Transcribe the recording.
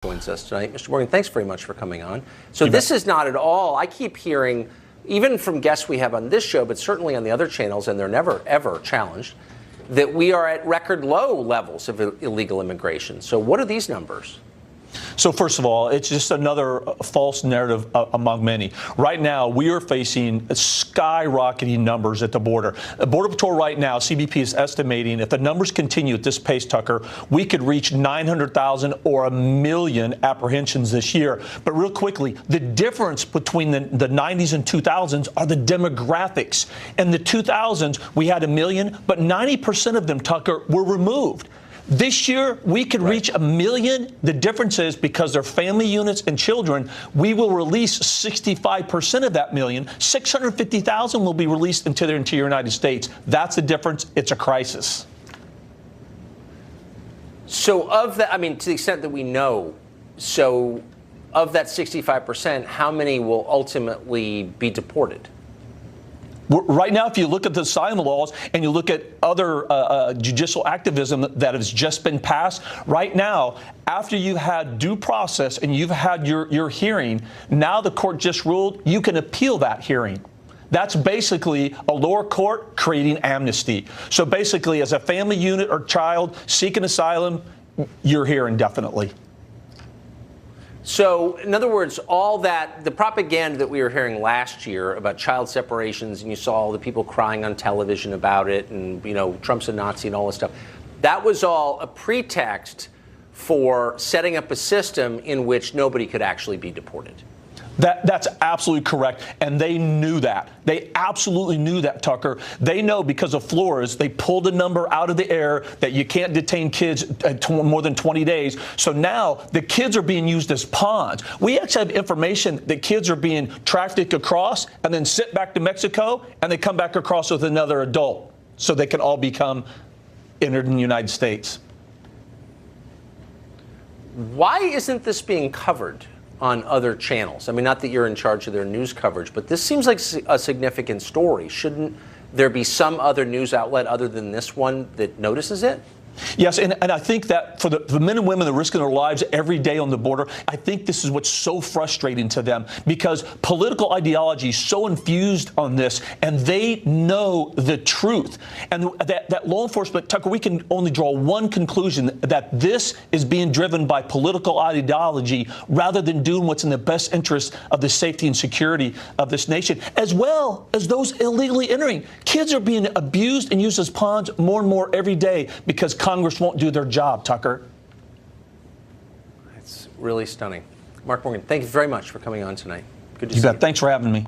Joins us tonight. Mr. Morgan, thanks very much for coming on. So this is not at all, I keep hearing, even from guests we have on this show, but certainly on the other channels, and they're never, ever challenged, that we are at record low levels of illegal immigration. So what are these numbers? So first of all, it's just another false narrative among many. Right now, we are facing skyrocketing numbers at the border. Border Patrol right now, CBP is estimating if the numbers continue at this pace, Tucker, we could reach 900,000 or 1 million apprehensions this year. But real quickly, the difference between the 90s and 2000s are the demographics. In the 2000s, we had 1 million, but 90% of them, Tucker, were removed. This year, we could reach 1 million. The difference is because they're family units and children, we will release 65% of that million. 650,000 will be released into the United States. That's the difference. It's a crisis. So of that, I mean, to the extent that we know, so of that 65%, how many will ultimately be deported? Right now, if you look at the asylum laws and you look at other judicial activism that has just been passed, right now, after you had due process and you've had your hearing, now the court just ruled you can appeal that hearing. That's basically a lower court creating amnesty. So basically, as a family unit or child seeking asylum, you're here indefinitely. So, in other words, all that, the propaganda that we were hearing last year about child separations, and you saw all the people crying on television about it, and, you know, Trump's a Nazi and all this stuff, that was all a pretext for setting up a system in which nobody could actually be deported. That's absolutely correct. And they knew that. They absolutely knew that, Tucker. They know because of Flores, they pulled a number out of the air that you can't detain kids more than 20 days. So now the kids are being used as pawns. We actually have information that kids are being trafficked across and then sent back to Mexico, and they come back across with another adult so they can all become entered in the United States. Why isn't this being covered on other channels? I mean, not that you're in charge of their news coverage, but this seems like a significant story. Shouldn't there be some other news outlet other than this one that notices it? Yes, and I think that for the men and women that are risking their lives every day on the border, I think this is what's so frustrating to them because political ideology is so infused on this, and they know the truth. And that law enforcement, Tucker, we can only draw one conclusion, that this is being driven by political ideology rather than doing what's in the best interest of the safety and security of this nation, as well as those illegally entering. Kids are being abused and used as pawns more and more every day because Congress won't do their job, Tucker. It's really stunning. Mark Morgan, thank you very much for coming on tonight. Good to see you. You bet. Thanks for having me.